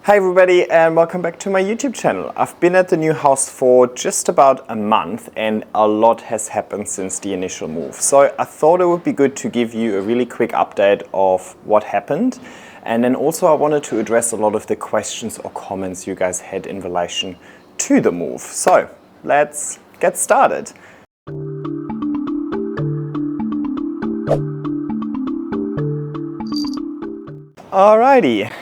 Hi everybody and welcome back to my YouTube channel. I've been at the new house for just about a month and a lot has happened since the initial move. So I thought it would be good to give you a really quick update of what happened, and then also I wanted to address a lot of the questions or comments you guys had in relation to the move. So let's get started. Alrighty.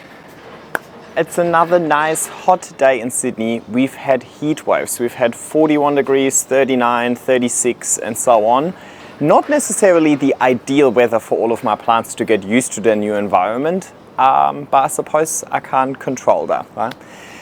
It's another nice hot day in Sydney. We've had heat waves. We've had 41 degrees, 39, 36 and so on. Not necessarily the ideal weather for all of my plants to get used to their new environment, but I suppose I can't control that, right?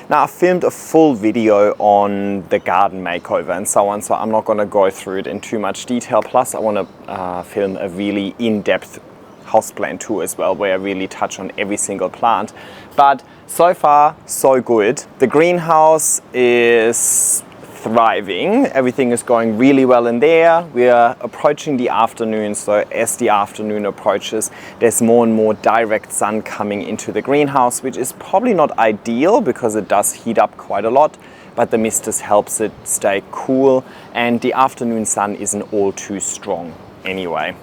Now I filmed a full video on the garden makeover and so on, so I'm not going to go through it in too much detail. Plus I want to film a really in-depth houseplant tour as well, where I really touch on every single plant. But so far, so good. The greenhouse is thriving. Everything is going really well in there. We are approaching the afternoon, so as the afternoon approaches, there's more and more direct sun coming into the greenhouse, which is probably not ideal because it does heat up quite a lot, but the misters helps it stay cool, and the afternoon sun isn't all too strong anyway.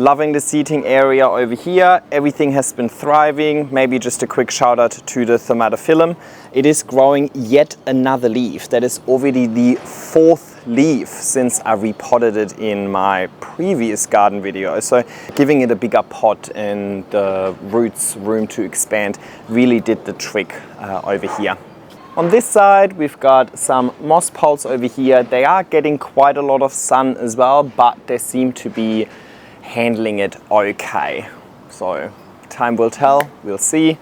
Loving the seating area over here. Everything has been thriving. Maybe just a quick shout out to the Verrucosum. It is growing yet another leaf. That is already the fourth leaf since I repotted it in my previous garden video. So giving it a bigger pot and the roots room to expand really did the trick over here. On this side, we've got some moss poles over here. They are getting quite a lot of sun as well, but they seem to be handling it okay. So time will tell, we'll see.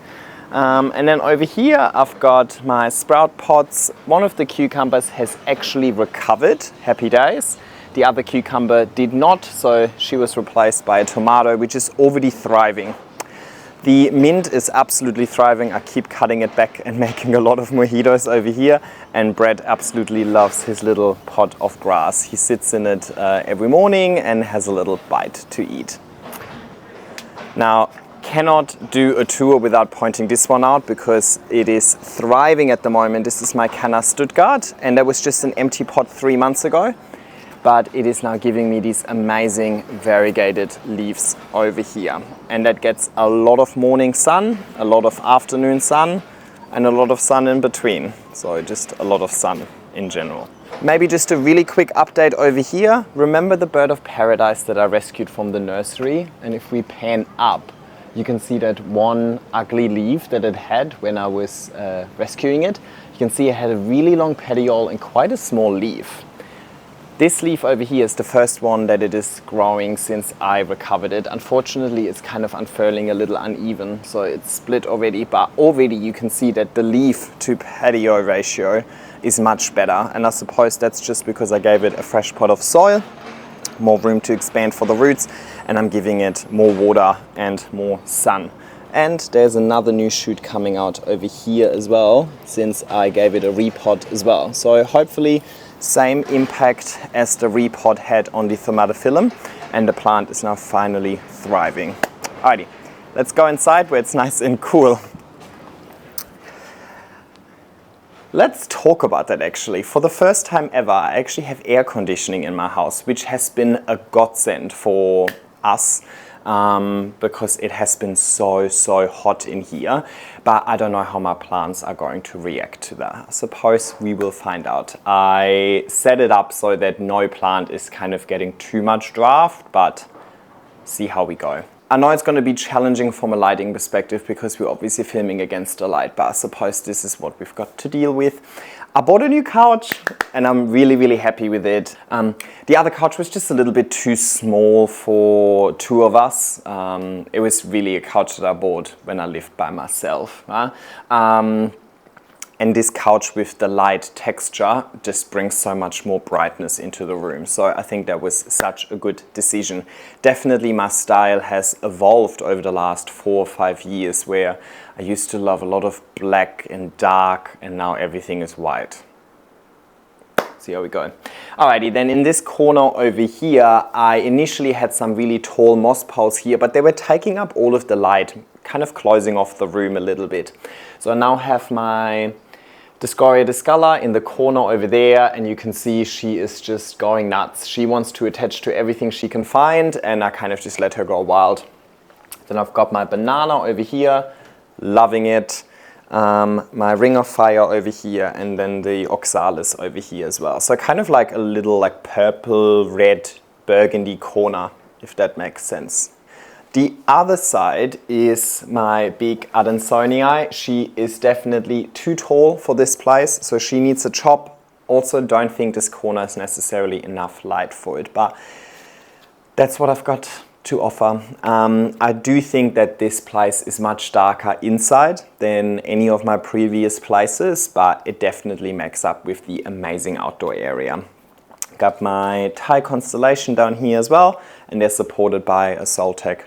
And then over here I've got my sprout pots. One of the cucumbers has actually recovered, happy days. The other cucumber did not, so she was replaced by a tomato, which is already thriving. The mint is absolutely thriving. I keep cutting it back and making a lot of mojitos over here, and Brad absolutely loves his little pot of grass. He sits in it every morning and has a little bite to eat. Now, cannot do a tour without pointing this one out because it is thriving at the moment. This is my Canna Stuttgart, and that was just an empty pot 3 months ago. But it is now giving me these amazing variegated leaves over here. And that gets a lot of morning sun, a lot of afternoon sun, and a lot of sun in between. So just a lot of sun in general. Maybe just a really quick update over here. Remember the bird of paradise that I rescued from the nursery? And if we pan up, you can see that one ugly leaf that it had when I was rescuing it. You can see it had a really long petiole and quite a small leaf. This leaf over here is the first one that it is growing since I recovered it. Unfortunately, it's kind of unfurling a little uneven, so it's split already, but already you can see that the leaf to petiole ratio is much better. And I suppose that's just because I gave it a fresh pot of soil, more room to expand for the roots, and I'm giving it more water and more sun. And there's another new shoot coming out over here as well, since I gave it a repot as well. So hopefully same impact as the repot had on the Verrucosum, and the plant is now finally thriving. Alrighty, let's go inside where it's nice and cool. Let's talk about that actually. For the first time ever, I actually have air conditioning in my house, which has been a godsend for us. Because it has been so hot in here, but I don't know how my plants are going to react to that. I suppose we will find out. I set it up so that no plant is kind of getting too much draft, but see how we go. I know it's going to be challenging from a lighting perspective because we're obviously filming against the light, but I suppose this is what we've got to deal with. I bought a new couch and I'm really happy with it. The other couch was just a little bit too small for two of us. It was really a couch that I bought when I lived by myself. And this couch with the light texture just brings so much more brightness into the room. So I think that was such a good decision. Definitely my style has evolved over the last 4 or 5 years, where I used to love a lot of black and dark, and now everything is white. see how we go. Alrighty, then in this corner over here, I initially had some really tall moss poles here, but they were taking up all of the light, kind of closing off the room a little bit. So I now have my Discoria discolor in the corner over there, and you can see she is just going nuts. She wants to attach to everything she can find, and I kind of just let her go wild. Then I've got my banana over here, loving it. My ring of fire over here, and then the oxalis over here as well. So kind of like a little like purple, red, burgundy corner, if that makes sense. The other side is my big Adansonii. She is definitely too tall for this place, so she needs a chop. Also don't think this corner is necessarily enough light for it, but that's what I've got to offer. I do think that this place is much darker inside than any of my previous places, but it definitely makes up with the amazing outdoor area. Got my Thai constellation down here as well, and they're supported by a Soltec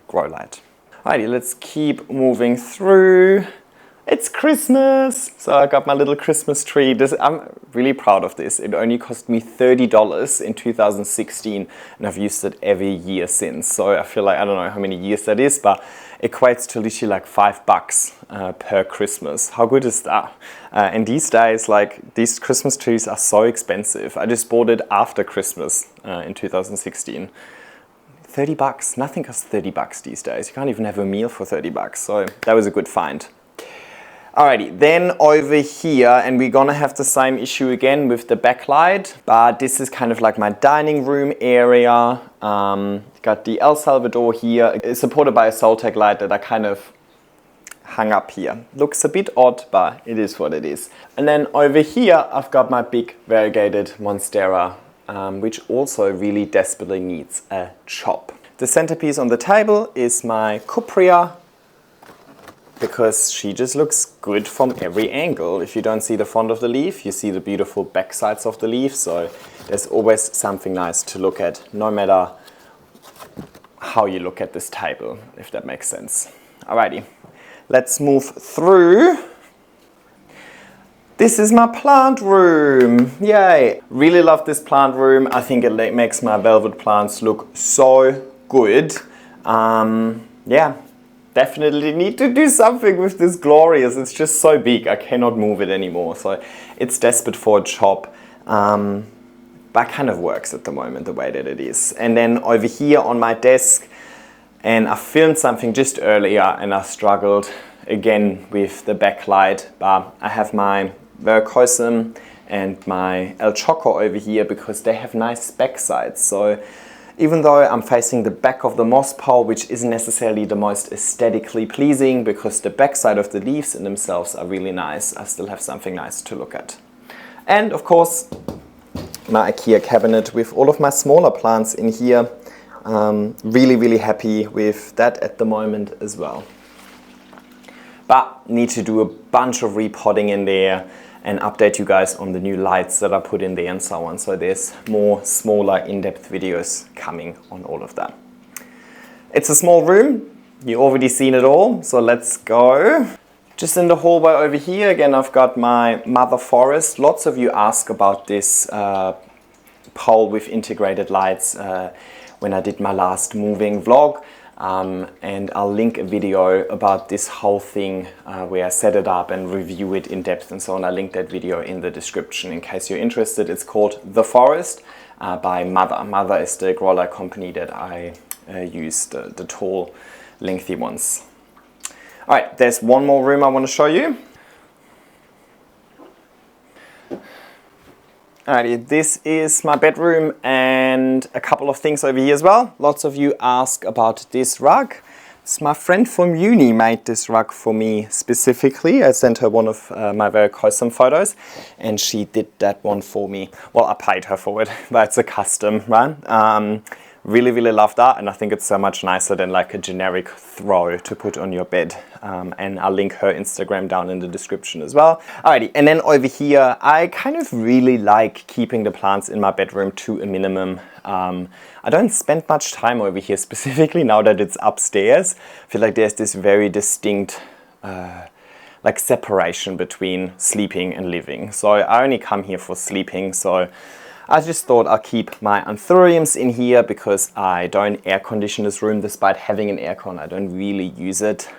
grow light. Alrighty, let's keep moving through. It's Christmas! So I got my little Christmas tree. I'm really proud of this. It only cost me $30 in 2016, and I've used it every year since. So I feel like, I don't know how many years that is, but it equates to literally like $5 per Christmas. How good is that? And these days, like, these Christmas trees are so expensive. I just bought it after Christmas in 2016. $30, nothing costs $30 these days. You can't even have a meal for $30, so that was a good find. Alrighty, then over here, and we're gonna have the same issue again with the backlight, but this is kind of like my dining room area. Got the El Salvador here. It's supported by a Soltec light that I kind of hung up here. Looks a bit odd, but it is what it is. And then over here, I've got my big variegated Monstera, which also really desperately needs a chop. The centerpiece on the table is my Cuprea, because she just looks good from every angle. If you don't see the front of the leaf, you see the beautiful back sides of the leaf, so there's always something nice to look at, no matter how you look at this table, if that makes sense. Alrighty, let's move through. This is my plant room, yay! Really love this plant room. I think it makes my velvet plants look so good. Yeah. Definitely need to do something with this glorious. It's just so big, I cannot move it anymore. So it's desperate for a chop, but kind of works at the moment the way that it is. And then over here on my desk, and I filmed something just earlier and I struggled again with the backlight, but I have my Verrucosum and my El Choco over here because they have nice backsides. So even though I'm facing the back of the moss pole, which isn't necessarily the most aesthetically pleasing because the backside of the leaves in themselves are really nice, I still have something nice to look at. And of course, my IKEA cabinet with all of my smaller plants in here. Really, really happy with that at the moment as well. But need to do a bunch of repotting in there and update you guys on the new lights that I put in there and so on. So there's more smaller in-depth videos coming on all of that. It's a small room. You've already seen it all, so let's go. Just in the hallway over here, again, I've got my mother forest. Lots of you ask about this pole with integrated lights when I did my last moving vlog. And I'll link a video about this whole thing where I set it up and review it in depth and so on. I'll link that video in the description in case you're interested. It's called The Forest by Mother. Mother is the grow light company that I use, the tall, lengthy ones. Alright, there's one more room I want to show you. Alrighty, this is my bedroom and a couple of things over here as well. Lots of you ask about this rug. It's my friend from uni made this rug for me specifically. I sent her one of my Verrucosum photos and she did that one for me. Well, I paid her for it, but it's a custom, right? Really, really love that, and I think it's so much nicer than like a generic throw to put on your bed. And I'll link her Instagram down in the description as well. Alrighty, and then over here, I kind of really like keeping the plants in my bedroom to a minimum. I don't spend much time over here, specifically now that it's upstairs. I feel like there's this very distinct like like separation between sleeping and living. So I only come here for sleeping, so I just thought I'll keep my anthuriums in here because I don't air condition this room despite having an aircon. I don't really use it.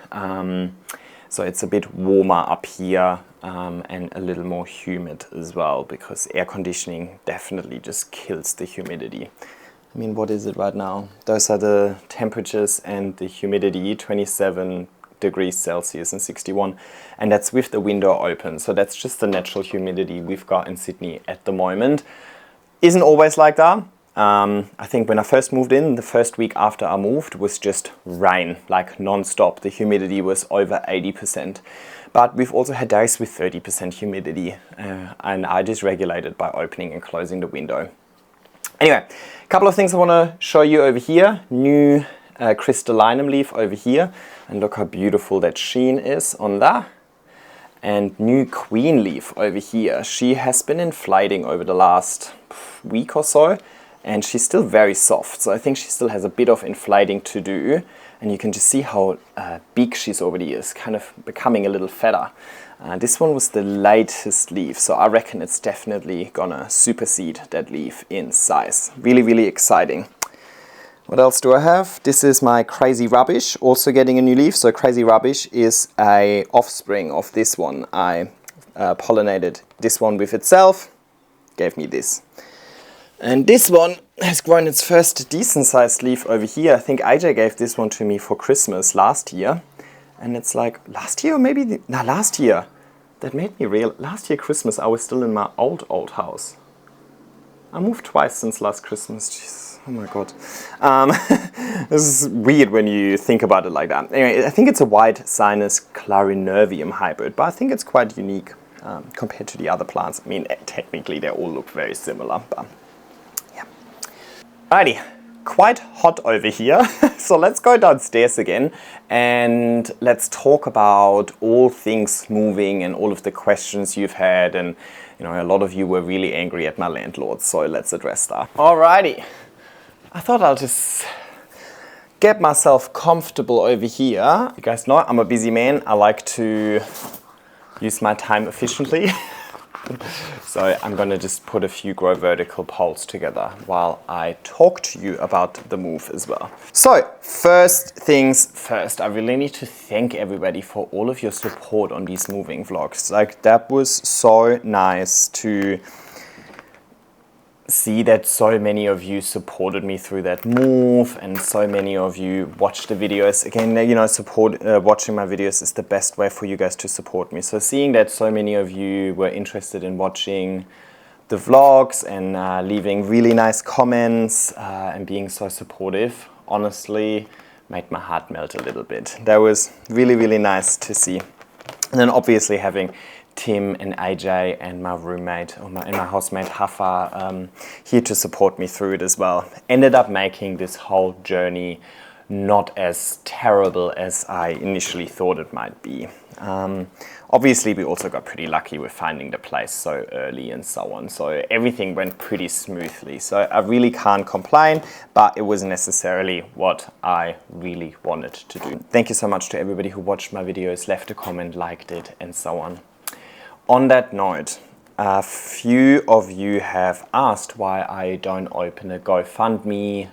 So it's a bit warmer up here and a little more humid as well, because air conditioning definitely just kills the humidity. I mean, what is it right now? Those are the temperatures and the humidity, 27 degrees Celsius and 61, and that's with the window open. So that's just the natural humidity we've got in Sydney at the moment. Isn't always like that. I think when I first moved in, the first week after I moved was just rain, like non-stop. The humidity was over 80%. But we've also had days with 30% humidity, and I just regulate it by opening and closing the window. Anyway, a couple of things I want to show you over here. New crystallinum leaf over here, and look how beautiful that sheen is on that. And new queen leaf over here. She has been inflating over the last week or so, and she's still very soft, so I think she still has a bit of inflating to do, and you can just see how big she's already is, kind of becoming a little fatter. This one was the latest leaf, so I reckon it's definitely gonna supersede that leaf in size. Really, really exciting. What else do I have? This is my crazy rubbish, also getting a new leaf. So crazy rubbish is a offspring of this one. I pollinated this one with itself, gave me this. And this one has grown its first decent sized leaf over here. I think AJ gave this one to me for Christmas last year. And it's like, last year or maybe, last year. That made me real. Last year Christmas I was still in my old house. I moved twice since last Christmas. Jeez, oh my god. This is weird when you think about it like that. Anyway, I think it's a white sinus clarinervium hybrid, but I think it's quite unique compared to the other plants. I mean, technically they all look very similar, but yeah. Alrighty, quite hot over here. So let's go downstairs again and let's talk about all things moving and all of the questions you've had. And you know, a lot of you were really angry at my landlord, so let's address that. Alrighty, I thought I'll just get myself comfortable over here. You guys know I'm a busy man. I like to use my time efficiently. So I'm gonna just put a few grow vertical poles together while I talk to you about the move as well. So first things first, I really need to thank everybody for all of your support on these moving vlogs. Like, that was so nice to see that so many of you supported me through that move, and so many of you watched the videos. Again, you know, watching my videos is the best way for you guys to support me. So seeing that so many of you were interested in watching the vlogs and leaving really nice comments and being so supportive, honestly made my heart melt a little bit. That was really, really nice to see. And then obviously having Tim and AJ and my roommate and my housemate Hafa here to support me through it as well. Ended up making this whole journey not as terrible as I initially thought it might be. Obviously we also got pretty lucky with finding the place so early and so on, so everything went pretty smoothly. So I really can't complain, but it wasn't necessarily what I really wanted to do. Thank you so much to everybody who watched my videos, left a comment, liked it and so on. On that note, a few of you have asked why I don't open a GoFundMe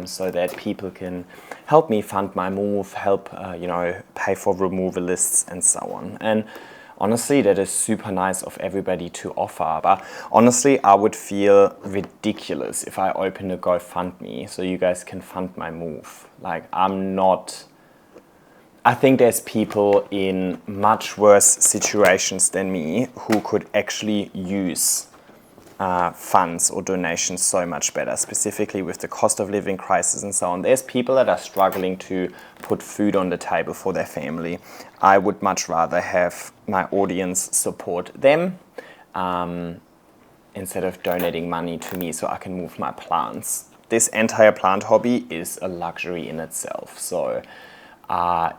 so that people can help me fund my move, help you know, pay for removal lists and so on. And honestly, that is super nice of everybody to offer. But honestly, I would feel ridiculous if I open a GoFundMe so you guys can fund my move. Like, I think there's people in much worse situations than me who could actually use funds or donations so much better, specifically with the cost of living crisis and so on. There's people that are struggling to put food on the table for their family. I would much rather have my audience support them instead of donating money to me so I can move my plants. This entire plant hobby is a luxury in itself. So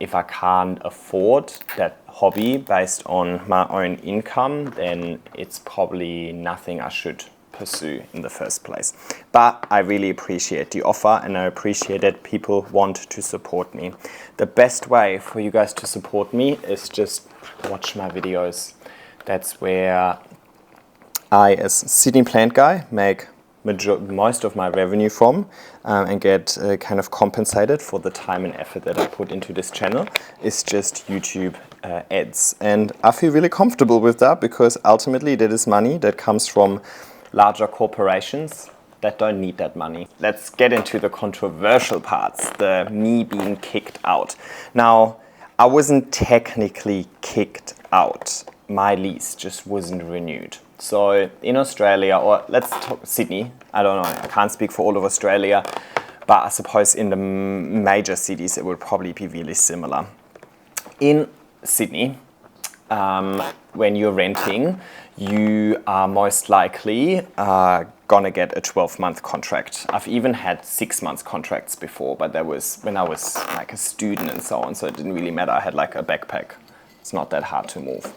if I can't afford that hobby based on my own income, then it's probably nothing I should pursue in the first place. But I really appreciate the offer, and I appreciate that people want to support me. The best way for you guys to support me is just watch my videos. That's where I, as Sydney plant guy, make most of my revenue from, and get kind of compensated for the time and effort that I put into this channel. Is just YouTube ads, and I feel really comfortable with that, because ultimately that is money that comes from larger corporations that don't need that money. Let's get into the controversial parts, the me being kicked out. Now, I wasn't technically kicked out. My lease just wasn't renewed. So in Australia, or let's talk Sydney, I don't know, I can't speak for all of Australia, but I suppose in the major cities it would probably be really similar. In Sydney, when you're renting, you are most likely gonna get a 12-month contract. I've even had 6-month contracts before, but that was when I was like a student and so on, so it didn't really matter. I had like a backpack. It's not that hard to move.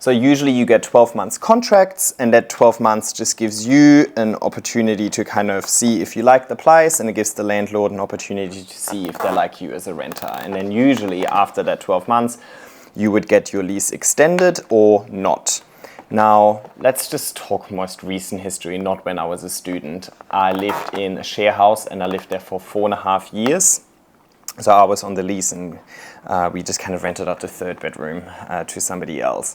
So usually you get 12 months contracts, and that 12 months just gives you an opportunity to kind of see if you like the place, and it gives the landlord an opportunity to see if they like you as a renter. And then usually after that 12 months, you would get your lease extended or not. Now, let's just talk most recent history, not when I was a student. I lived in a share house, and I lived there for 4.5 years. So I was on the lease, and we just kind of rented out the 3rd bedroom to somebody else.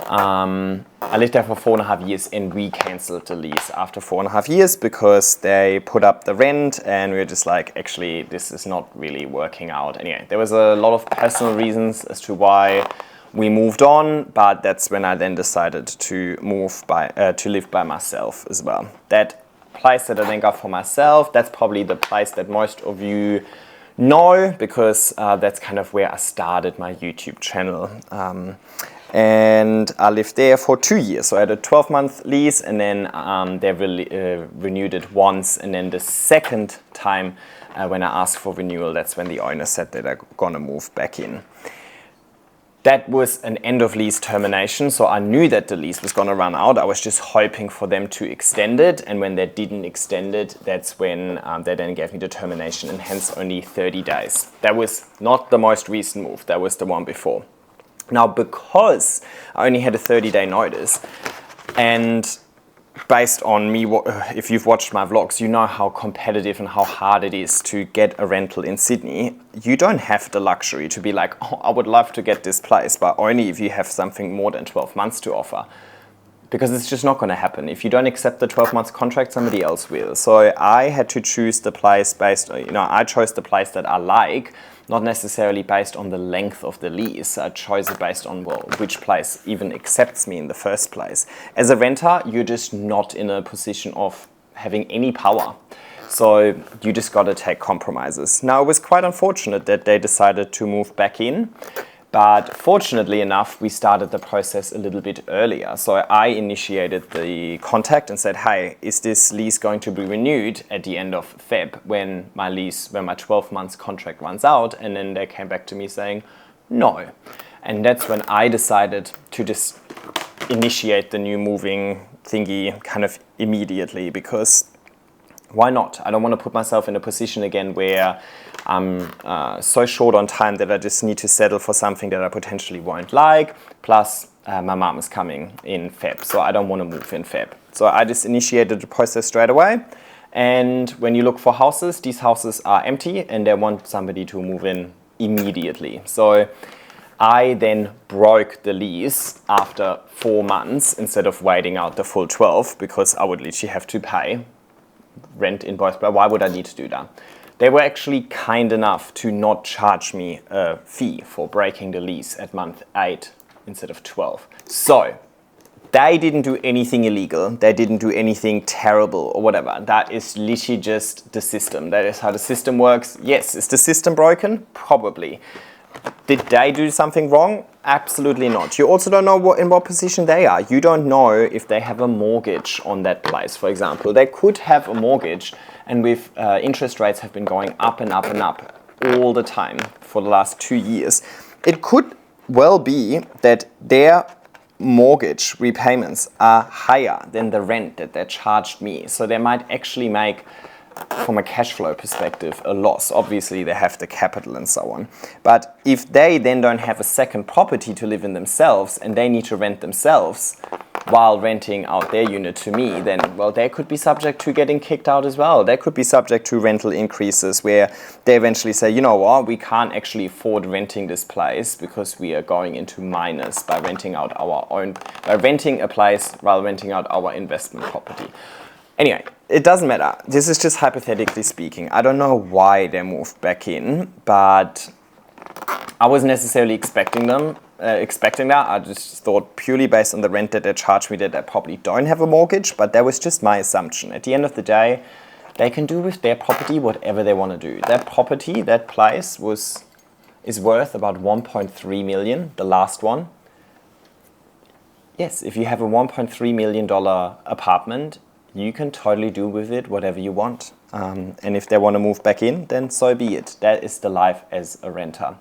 I lived there for 4.5 years, and we cancelled the lease after 4.5 years because they put up the rent, and we were just like, actually, this is not really working out. Anyway, there was a lot of personal reasons as to why we moved on, but that's when I then decided to live by myself as well. That place that I then got for myself, that's probably the place that most of you know, because that's kind of where I started my YouTube channel. And I lived there for 2 years. So I had a 12-month lease, and then they renewed it once. And then the second time when I asked for renewal, that's when the owner said that I'm gonna move back in. That was an end of lease termination, so I knew that the lease was gonna run out. I was just hoping for them to extend it, and when they didn't extend it, that's when they then gave me the termination, and hence only 30 days. That was not the most recent move, that was the one before. Now, because I only had a 30-day notice, and based on me, if you've watched my vlogs, you know how competitive and how hard it is to get a rental in Sydney. You don't have the luxury to be like, oh, I would love to get this place, but only if you have something more than 12 months to offer. Because it's just not going to happen. If you don't accept the 12-month contract, somebody else will. So I had to choose the place based, I chose the place that I like, not necessarily based on the length of the lease. I chose it based on, well, which place even accepts me in the first place. As a renter, you're just not in a position of having any power. So you just got to take compromises. Now, it was quite unfortunate that they decided to move back in. But fortunately enough, we started the process a little bit earlier. So I initiated the contact and said, hey, is this lease going to be renewed at the end of Feb when my 12 months contract runs out? And then they came back to me saying, no. And that's when I decided to just initiate the new moving thingy kind of immediately, because why not? I don't want to put myself in a position again where I'm so short on time that I just need to settle for something that I potentially won't like. Plus, my mom is coming in Feb, so I don't want to move in Feb. So I just initiated the process straight away. And when you look for houses, these houses are empty, and they want somebody to move in immediately. So I then broke the lease after 4 months instead of waiting out the full 12, because I would literally have to pay rent in both, but why would I need to do that? They were actually kind enough to not charge me a fee for breaking the lease at month 8 instead of 12. So they didn't do anything illegal. They didn't do anything terrible or whatever. That is literally just the system. That is how the system works. Yes, is the system broken? Probably. Did they do something wrong? Absolutely not. You also don't know in what position they are. You don't know if they have a mortgage on that place, for example. They could have a mortgage, and with interest rates have been going up and up and up all the time for the last 2 years. It could well be that their mortgage repayments are higher than the rent that they charged me. So they might actually make, from a cash flow perspective, a loss. Obviously, they have the capital and so on. But if they then don't have a second property to live in themselves and they need to rent themselves while renting out their unit to me, then, well, they could be subject to getting kicked out as well. They could be subject to rental increases where they eventually say, you know what, we can't actually afford renting this place because we are going into minus by renting out by renting a place while renting out our investment property. Anyway, it doesn't matter. This is just hypothetically speaking. I don't know why they moved back in, but I wasn't necessarily expecting that. I just thought purely based on the rent that they charged me that I probably don't have a mortgage, but that was just my assumption. At the end of the day, they can do with their property whatever they want to do. That property, that place is worth about 1.3 million, the last one. Yes, if you have a $1.3 million apartment, you can totally do with it whatever you want. And if they want to move back in, then so be it. That is the life as a renter.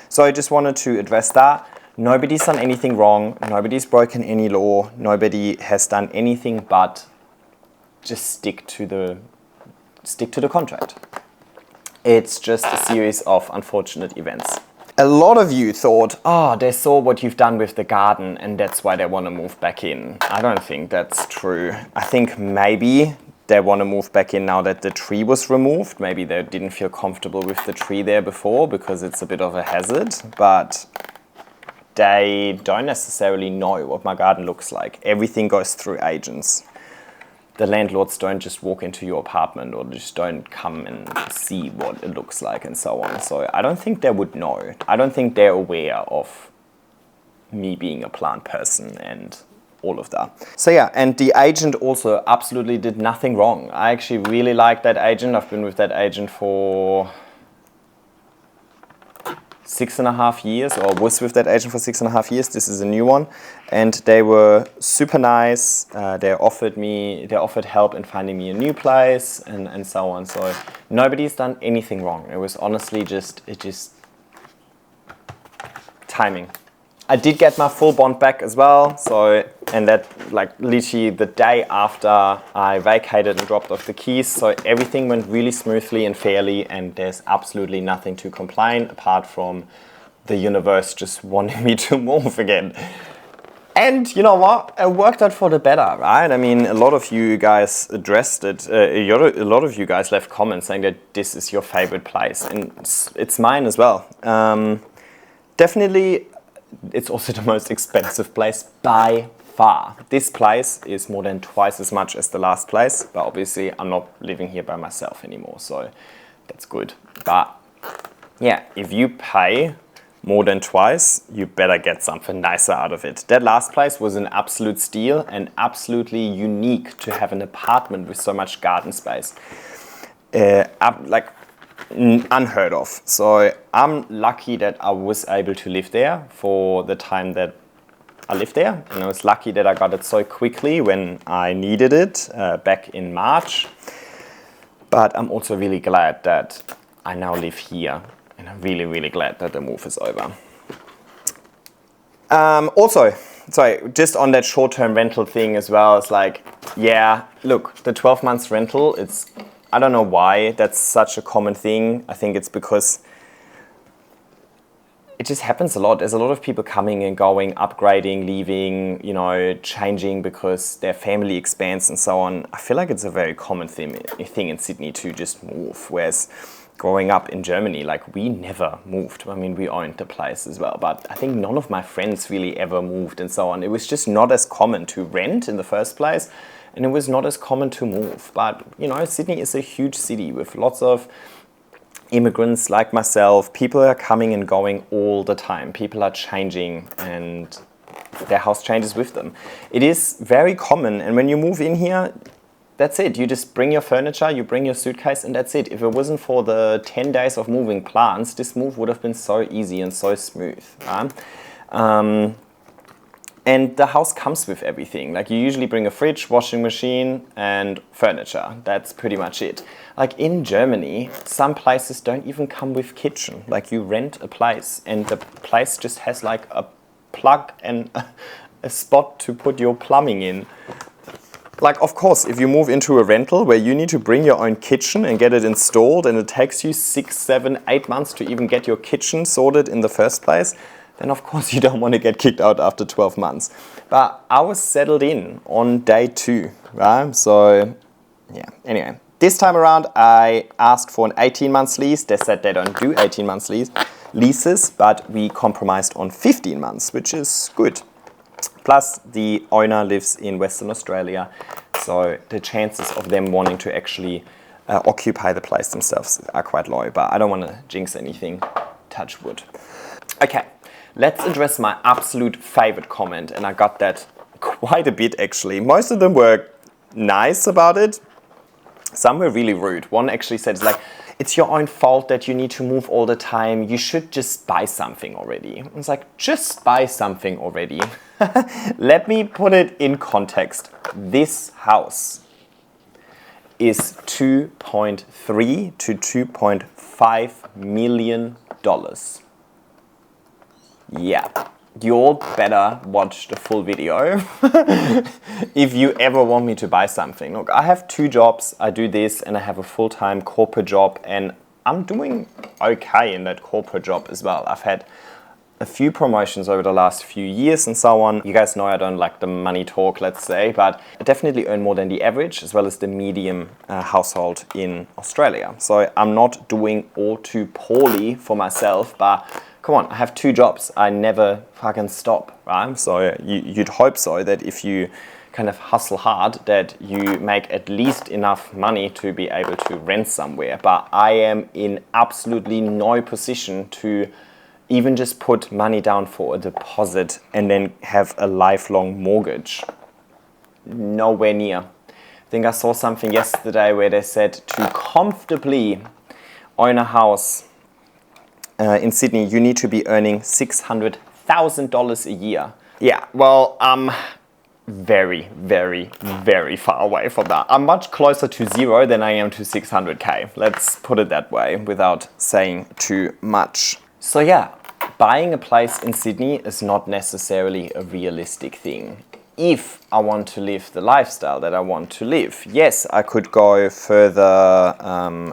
So I just wanted to address that. Nobody's done anything wrong. Nobody's broken any law. Nobody has done anything but just stick to the contract. It's just a series of unfortunate events. A lot of you thought, oh, they saw what you've done with the garden and that's why they want to move back in. I don't think that's true. I think maybe they want to move back in now that the tree was removed. Maybe they didn't feel comfortable with the tree there before because it's a bit of a hazard, but they don't necessarily know what my garden looks like. Everything goes through agents. The landlords don't just walk into your apartment or just don't come and see what it looks like and so on. So I don't think they would know. I don't think they're aware of me being a plant person and all of that. So yeah, and the agent also absolutely did nothing wrong. I actually really like that agent. I've been with that agent for 6.5 years, or was with that agent for 6.5 years. This is a new one. And they were super nice. They offered help in finding me a new place and so on. So nobody's done anything wrong. It was honestly just timing. I did get my full bond back as well. So, and that like literally the day after I vacated and dropped off the keys. So everything went really smoothly and fairly, and there's absolutely nothing to complain apart from the universe just wanting me to move again. And you know what? It worked out for the better, right? I mean, a lot of you guys addressed it. A lot of you guys left comments saying that this is your favorite place, and it's mine as well. Definitely, it's also the most expensive place by far. This place is more than twice as much as the last place, but obviously I'm not living here by myself anymore, so that's good. But yeah, if you pay more than twice, you better get something nicer out of it. That last place was an absolute steal and absolutely unique to have an apartment with so much garden space. Unheard of. So I'm lucky that I was able to live there for the time that I lived there. And I was lucky that I got it so quickly when I needed it back in March. But I'm also really glad that I now live here. And I'm really, really glad that the move is over. Also, sorry, just on that short-term rental thing as well, it's like, yeah, look, the 12 months rental, I don't know why that's such a common thing. I think it's because it just happens a lot. There's a lot of people coming and going, upgrading, leaving, changing because their family expands and so on. I feel like it's a very common thing in Sydney to just move. Whereas growing up in Germany, like we never moved. I mean, we owned the place as well, but I think none of my friends really ever moved and so on. It was just not as common to rent in the first place. And it was not as common to move. But, Sydney is a huge city with lots of immigrants like myself. People are coming and going all the time. People are changing and their house changes with them. It is very common. And when you move in here, that's it. You just bring your furniture, you bring your suitcase, and that's it. If it wasn't for the 10 days of moving plants, this move would have been so easy and so smooth. And the house comes with everything. Like you usually bring a fridge, washing machine, and furniture. That's pretty much it. Like in Germany, some places don't even come with kitchen. Like you rent a place and the place just has like a plug and a spot to put your plumbing in. Like, of course, if you move into a rental where you need to bring your own kitchen and get it installed and it takes you 6, 7, 8 months to even get your kitchen sorted in the first place, then of course you don't want to get kicked out after 12 months. But I was settled in on day 2, right? So, yeah, anyway. This time around, I asked for an 18 months lease. They said they don't do 18 months leases, but we compromised on 15 months, which is good. Plus, the owner lives in Western Australia, so the chances of them wanting to actually occupy the place themselves are quite low, but I don't want to jinx anything. Touch wood. Okay, let's address my absolute favorite comment, and I got that quite a bit actually. Most of them were nice about it. Some were really rude. One actually said, it's your own fault that you need to move all the time. You should just buy something already. It's like, just buy something already. Let me put it in context. This house is $2.3 to $2.5 million. Yeah. You all better watch the full video if you ever want me to buy something. Look, I have 2 jobs. I do this and I have a full-time corporate job, and I'm doing okay in that corporate job as well. I've had a few promotions over the last few years and so on. You guys know I don't like the money talk, let's say, but I definitely earn more than the average as well as the medium household in Australia. So I'm not doing all too poorly for myself, but come on, I have 2 jobs. I never fucking stop, right? So you'd hope so that if you kind of hustle hard, that you make at least enough money to be able to rent somewhere. But I am in absolutely no position to even just put money down for a deposit and then have a lifelong mortgage. Nowhere near. I think I saw something yesterday where they said to comfortably own a house in Sydney, you need to be earning $600,000 a year. Yeah, well, I'm very, very, very far away from that. I'm much closer to 0 than I am to 600K. Let's put it that way without saying too much. So yeah, buying a place in Sydney is not necessarily a realistic thing. If I want to live the lifestyle that I want to live, yes, I could go further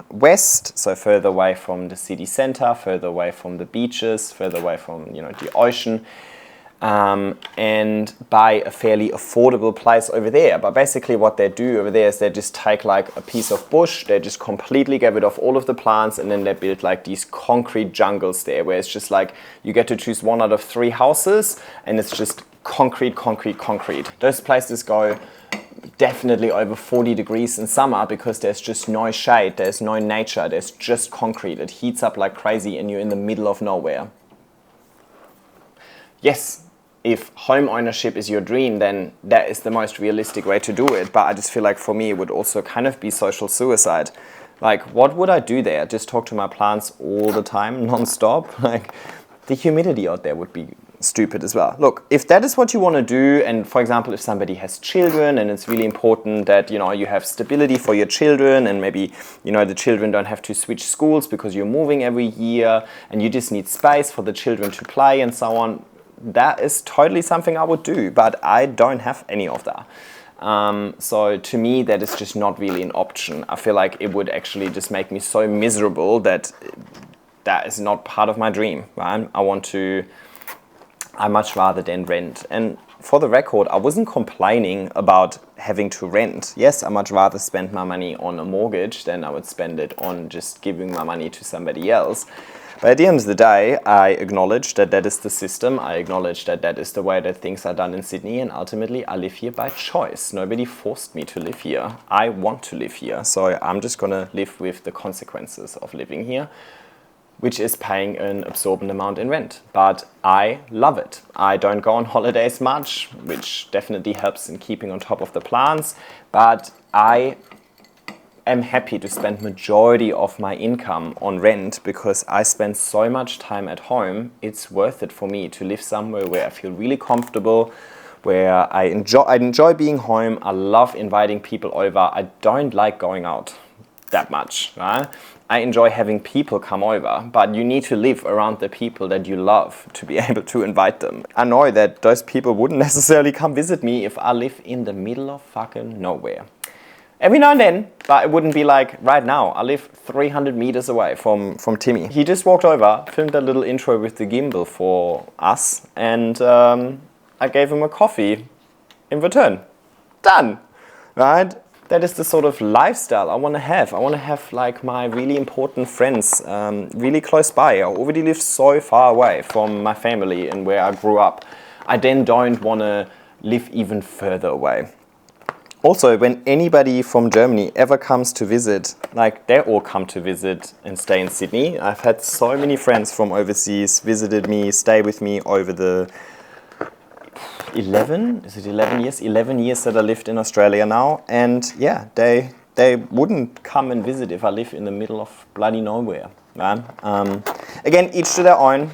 west, so further away from the city center, further away from the beaches, further away from the ocean, and buy a fairly affordable place over there. But basically what they do over there is they just take like a piece of bush, they just completely get rid of all of the plants, and then they build like these concrete jungles there where it's just like you get to choose 1 out of 3 houses and it's just concrete, concrete, concrete. Those places go definitely over 40 degrees in summer because there's just no shade, there's no nature, there's just concrete. It heats up like crazy and you're in the middle of nowhere. Yes, if home ownership is your dream, then that is the most realistic way to do it. But I just feel like for me, it would also kind of be social suicide. Like, what would I do there? Just talk to my plants all the time, non-stop? Like, the humidity out there would be stupid as well. Look, if that is what you want to do, and for example, if somebody has children and it's really important that, you have stability for your children, and maybe, the children don't have to switch schools because you're moving every year and you just need space for the children to play and so on, that is totally something I would do, but I don't have any of that. So to me, that is just not really an option. I feel like it would actually just make me so miserable that that is not part of my dream, right? I much rather than rent. And for the record, I wasn't complaining about having to rent. Yes, I much rather spend my money on a mortgage than I would spend it on just giving my money to somebody else. But at the end of the day, I acknowledge that that is the system. I acknowledge that that is the way that things are done in Sydney. And ultimately, I live here by choice. Nobody forced me to live here. I want to live here. So I'm just going to live with the consequences of living here, which is paying an absorbent amount in rent. But I love it. I don't go on holidays much, which definitely helps in keeping on top of the plants. But I am happy to spend majority of my income on rent because I spend so much time at home. It's worth it for me to live somewhere where I feel really comfortable, where I enjoy being home. I love inviting people over. I don't like going out that much, right? I enjoy having people come over, but you need to live around the people that you love to be able to invite them. I know that those people wouldn't necessarily come visit me if I live in the middle of fucking nowhere. Every now and then, but it wouldn't be like right now. I live 300 meters away from Timmy. He just walked over, filmed a little intro with the gimbal for us, and I gave him a coffee in return. Done, right? That is the sort of lifestyle I want to have. I want to have like my really important friends really close by. I already live so far away from my family and where I grew up. I then don't want to live even further away. Also, when anybody from Germany ever comes to visit, like they all come to visit and stay in Sydney. I've had so many friends from overseas visited me, stay with me over the 11 years that I lived in Australia now. And yeah, they wouldn't come and visit if I live in the middle of bloody nowhere. Right? Again, each to their own.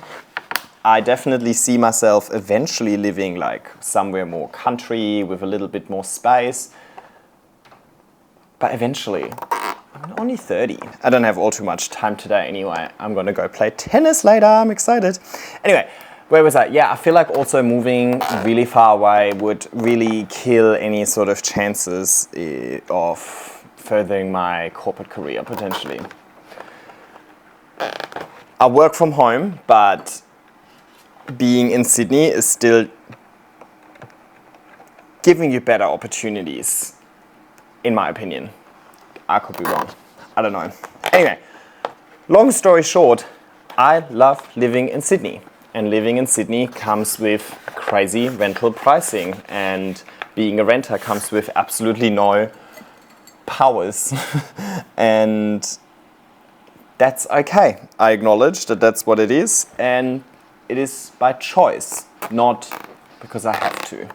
I definitely see myself eventually living like somewhere more country with a little bit more space. But eventually, I'm only 30. I don't have all too much time today anyway. I'm gonna go play tennis later. I'm excited. Anyway, where was I? Yeah, I feel like also moving really far away would really kill any sort of chances of furthering my corporate career potentially. I work from home, but being in Sydney is still giving you better opportunities, in my opinion. I could be wrong. I don't know. Anyway, long story short, I love living in Sydney. And living in Sydney comes with crazy rental pricing. And being a renter comes with absolutely no powers. And that's okay. I acknowledge that that's what it is. And it is by choice, not because I have to.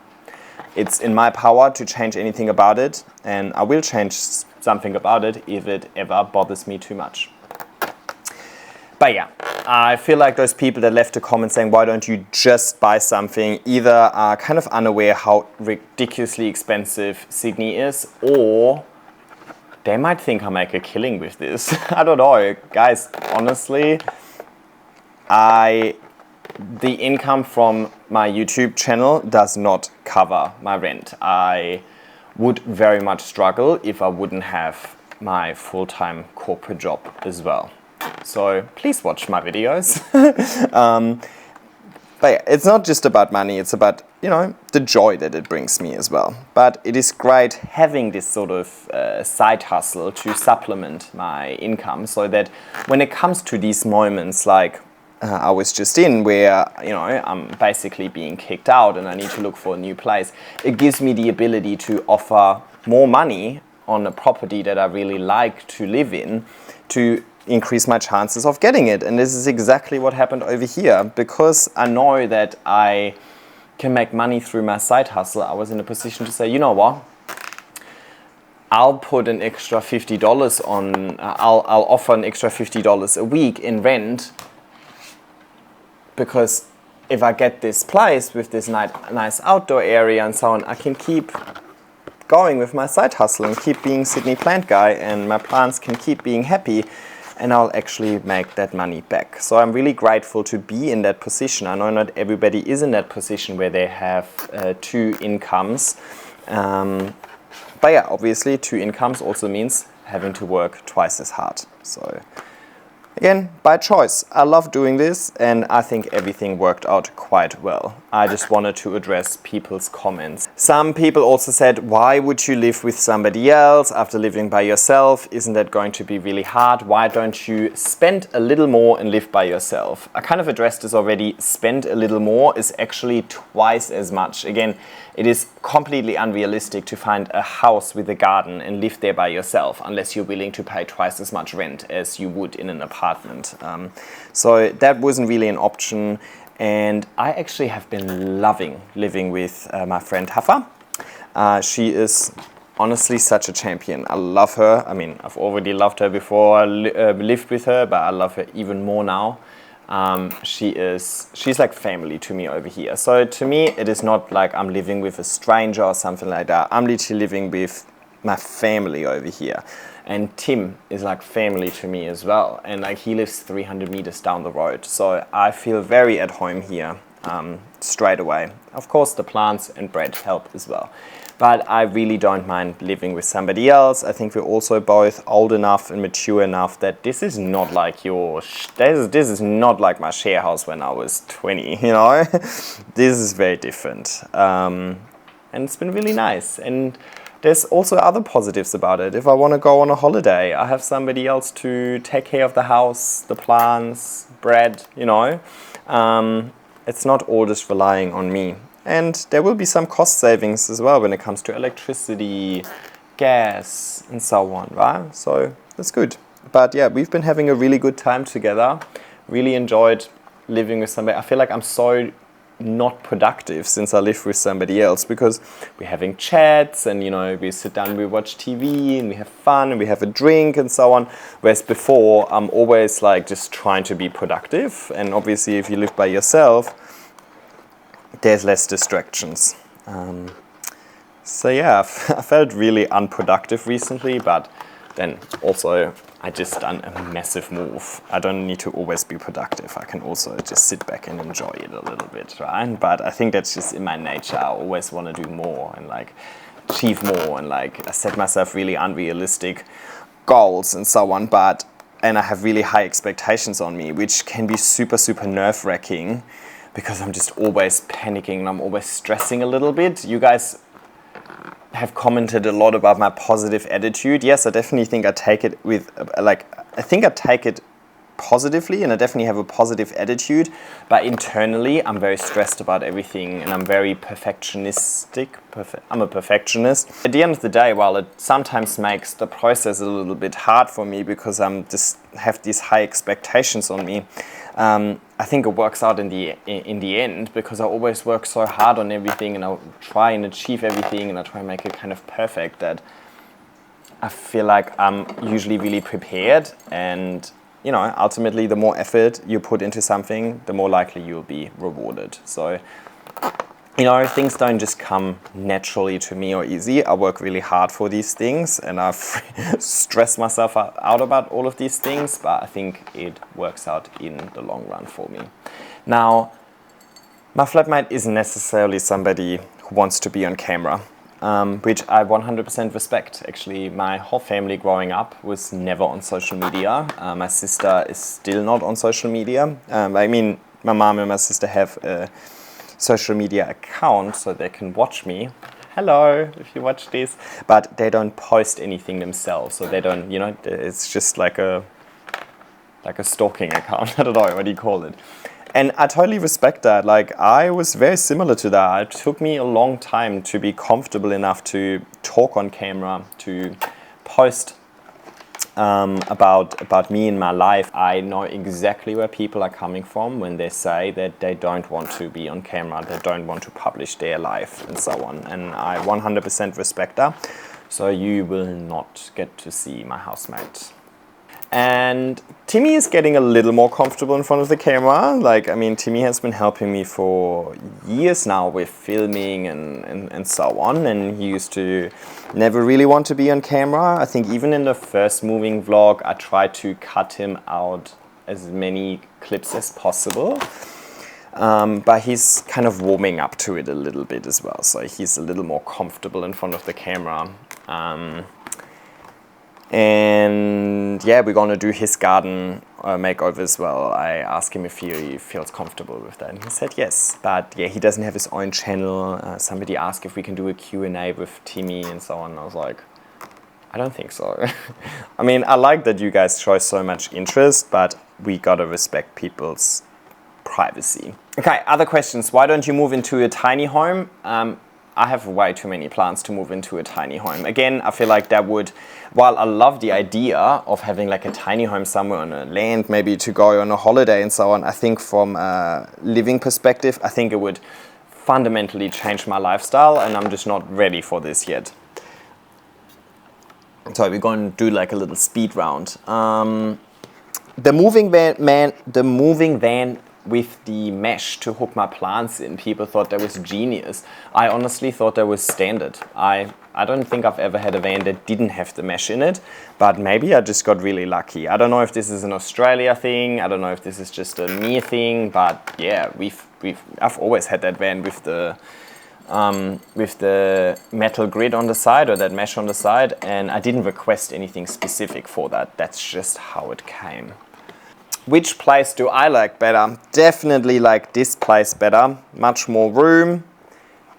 It's in my power to change anything about it, and I will change something about it if it ever bothers me too much. But yeah, I feel like those people that left a comment saying, why don't you just buy something, either are kind of unaware how ridiculously expensive Sydney is, or they might think I make a killing with this. I don't know. Guys, honestly, the income from my YouTube channel does not cover my rent. I would very much struggle if I wouldn't have my full-time corporate job as well. So please watch my videos. But yeah, it's not just about money, it's about, you know, the joy that it brings me as well. But it is great having this sort of side hustle to supplement my income, so that when it comes to these moments like I was just in, where, you know, I'm basically being kicked out and I need to look for a new place, it gives me the ability to offer more money on a property that I really like to live in to increase my chances of getting it. And this is exactly what happened over here. Because I know that I can make money through my side hustle, I was in a position to say, you know what, I'll put an extra $50 on, I'll offer an extra $50 a week in rent, because if I get this place with this nice outdoor area and so on, I can keep going with my side hustle and keep being Sydney plant guy, and my plants can keep being happy, and I'll actually make that money back. So I'm really grateful to be in that position. I know not everybody is in that position where they have two incomes. But yeah, obviously 2 incomes also means having to work twice as hard. So again, by choice. I love doing this, and I think everything worked out quite well. I just wanted to address people's comments. Some people also said, why would you live with somebody else after living by yourself? Isn't that going to be really hard? Why don't you spend a little more and live by yourself? I kind of addressed this already. Spend a little more is actually twice as much. Again, it is completely unrealistic to find a house with a garden and live there by yourself unless you're willing to pay twice as much rent as you would in an apartment. So that wasn't really an option. And I actually have been loving living with my friend Hafa. She is honestly such a champion. I love her. I mean, I've already loved her before I lived with her, but I love her even more now. She's like family to me over here. So to me, it is not like I'm living with a stranger or something like that. I'm literally living with my family over here. And Tim is like family to me as well. And like he lives 300 meters down the road. So I feel very at home here straight away. Of course, the plants and bread help as well. But I really don't mind living with somebody else. I think we're also both old enough and mature enough that this is not like this is not like my share house when I was 20, you know? This is very different. And it's been really nice. And there's also other positives about it. If I want to go on a holiday, I have somebody else to take care of the house, the plants, bread, you know? It's not all just relying on me. And there will be some cost savings as well when it comes to electricity, gas, and so on, right? So that's good. But yeah, we've been having a really good time together. Really enjoyed living with somebody. I feel like I'm so not productive since I live with somebody else, because we're having chats and, you know, we sit down, we watch TV and we have fun and we have a drink and so on. Whereas before, I'm always like just trying to be productive. And obviously if you live by yourself, there's less distractions. So yeah, I felt really unproductive recently, but then also I just done a massive move. I don't need to always be productive. I can also just sit back and enjoy it a little bit, right? But I think that's just in my nature. I always want to do more and like achieve more, and like I set myself really unrealistic goals and so on. And I have really high expectations on me, which can be super, super nerve-wracking, because I'm just always panicking and I'm always stressing a little bit. You guys have commented a lot about my positive attitude. Yes, I definitely think I take it with, I think I take it positively, and I definitely have a positive attitude, but internally I'm very stressed about everything and I'm very perfectionistic. I'm a perfectionist. At the end of the day, while it sometimes makes the process a little bit hard for me because I'm just have these high expectations on me, I think it works out in the end, because I always work so hard on everything and I try and achieve everything and I try and make it kind of perfect, that I feel like I'm usually really prepared. And you know, ultimately the more effort you put into something, the more likely you'll be rewarded. So, you know, things don't just come naturally to me or easy. I work really hard for these things and I've stressed myself out about all of these things, but I think it works out in the long run for me. Now, my flatmate isn't necessarily somebody who wants to be on camera, which I 100% respect. Actually, my whole family growing up was never on social media. My sister is still not on social media. I mean, my mom and my sister have a social media account so they can watch me. Hello, if you watch this. But they don't post anything themselves. So they don't, you know, it's just like a stalking account. I don't know, what do you call it? And I totally respect that. Like, I was very similar to that. It took me a long time to be comfortable enough to talk on camera, to post about me and my life. I know exactly where people are coming from when they say that they don't want to be on camera, they don't want to publish their life and so on. And I 100% respect that. So you will not get to see my housemate. And Timmy is getting a little more comfortable in front of the camera. Like, I mean, Timmy has been helping me for years now with filming and so on. And he used to never really want to be on camera. I think even in the first moving vlog, I tried to cut him out as many clips as possible. But he's kind of warming up to it a little bit as well. So he's a little more comfortable in front of the camera. And yeah, we're gonna do his garden makeover as well. I asked him if he feels comfortable with that, and he said yes. But yeah, he doesn't have his own channel. Somebody asked if we can do a Q&A with Timmy and so on. I was like, I don't think so. I mean, I like that you guys show so much interest, but we gotta respect people's privacy. Okay, other questions. Why don't you move into a tiny home? I have way too many plans to move into a tiny home. Again, I feel like that would, while I love the idea of having like a tiny home somewhere on a land, maybe to go on a holiday and so on, I think from a living perspective, I think it would fundamentally change my lifestyle, and I'm just not ready for this yet. So we're going to do like a little speed round. The moving van with the mesh to hook my plants in. People thought that was genius. I honestly thought that was standard. I don't think I've ever had a van that didn't have the mesh in it, but maybe I just got really lucky. I don't know if this is an Australia thing. I don't know if this is just a me thing, but yeah, I've always had that van with the metal grid on the side, or that mesh on the side, and I didn't request anything specific for that. That's just how it came. Which place do I like better? Definitely like this place better. Much more room,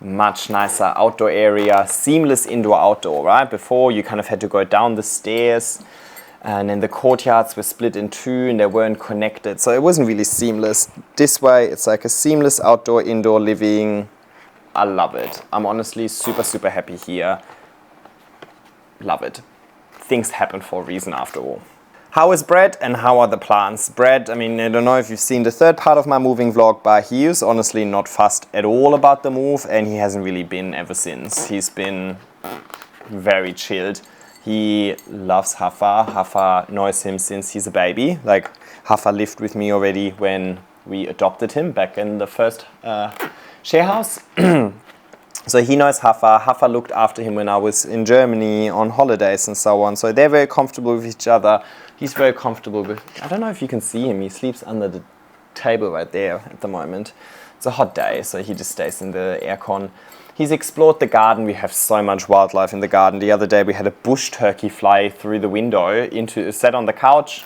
much nicer outdoor area, seamless indoor-outdoor, right? Before you kind of had to go down the stairs, and then the courtyards were split in two and they weren't connected, so it wasn't really seamless. This way, it's like a seamless outdoor-indoor living. I love it. I'm honestly super, super happy here. Love it. Things happen for a reason after all. How is Brad and how are the plants? Brad, I mean, I don't know if you've seen the third part of my moving vlog, but he is honestly not fussed at all about the move, and he hasn't really been ever since. He's been very chilled. He loves Hafa. Hafa knows him since he's a baby. Like, Hafa lived with me already when we adopted him back in the first share house. So he knows Hafa. Hafa looked after him when I was in Germany on holidays and so on. So they're very comfortable with each other. He's very comfortable with, I don't know if you can see him. He sleeps under the table right there at the moment. It's a hot day, so he just stays in the aircon. He's explored the garden. We have so much wildlife in the garden. The other day we had a bush turkey fly through the window, sat on the couch.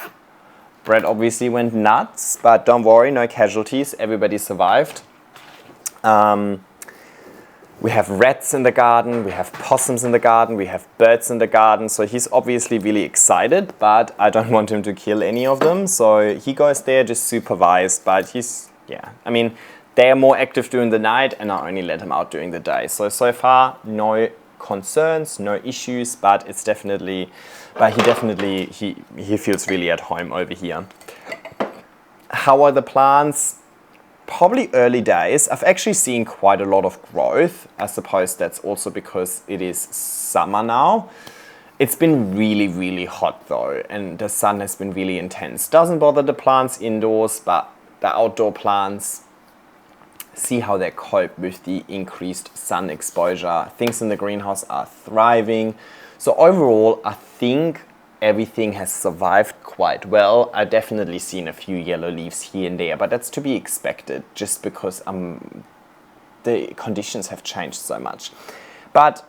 Brad obviously went nuts, but don't worry, no casualties. Everybody survived. We have rats in the garden, we have possums in the garden, we have birds in the garden, so he's obviously really excited, but I don't want him to kill any of them, so he goes there just supervised, but he's, yeah, I mean, they are more active during the night and I only let him out during the day. So far, no concerns, no issues, but it's definitely, he feels really at home over here. How are the plants? Probably early days. I've actually seen quite a lot of growth. I suppose that's also because it is summer now. It's been really, really hot though, and the sun has been really intense. Doesn't bother the plants indoors, but the outdoor plants, see how they cope with the increased sun exposure. Things in the greenhouse are thriving. So overall, I think everything has survived quite well. I've definitely seen a few yellow leaves here and there, but that's to be expected just because the conditions have changed so much. But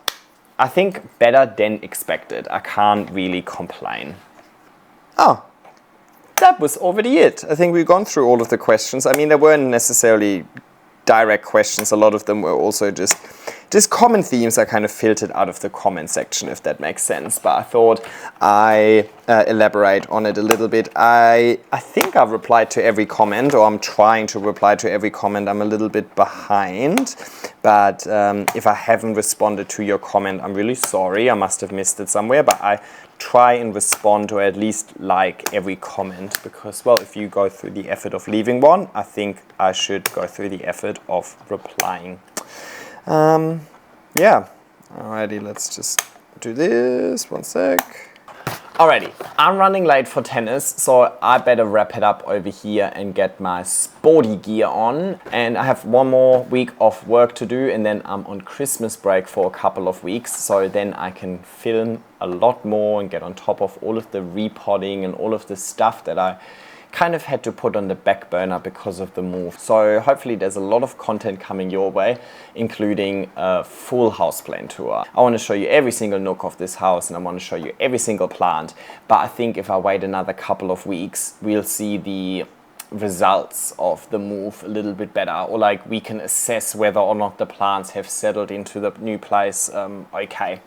I think better than expected. I can't really complain. Oh, that was already it. I think we've gone through all of the questions. I mean, there weren't necessarily direct questions. A lot of them were also just common themes I kind of filtered out of the comment section, if that makes sense. But I thought I elaborate on it a little bit. I think I've replied to every comment, or I'm trying to reply to every comment. I'm a little bit behind, but if I haven't responded to your comment, I'm really sorry. I must have missed it somewhere, but I try and respond, or at least like every comment, because, well, if you go through the effort of leaving one, I think I should go through the effort of replying. Yeah, alrighty, let's just do this, one sec. Alrighty, I'm running late for tennis, so I better wrap it up over here and get my sporty gear on. And I have one more week of work to do, and then I'm on Christmas break for a couple of weeks, so then I can film a lot more and get on top of all of the repotting and all of the stuff that I kind of had to put on the back burner because of the move. So hopefully there's a lot of content coming your way, including a full houseplant tour. I want to show you every single nook of this house, and I want to show you every single plant. But I think if I wait another couple of weeks, we'll see the results of the move a little bit better, or like we can assess whether or not the plants have settled into the new place okay.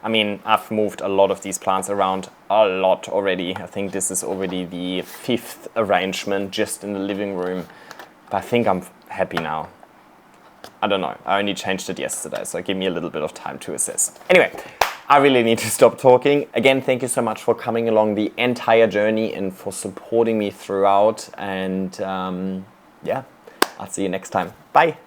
I mean, I've moved a lot of these plants around a lot already. I think this is already the 5th arrangement just in the living room. But I think I'm happy now. I don't know. I only changed it yesterday, so give me a little bit of time to assess. Anyway, I really need to stop talking. Again, thank you so much for coming along the entire journey and for supporting me throughout. And yeah, I'll see you next time. Bye.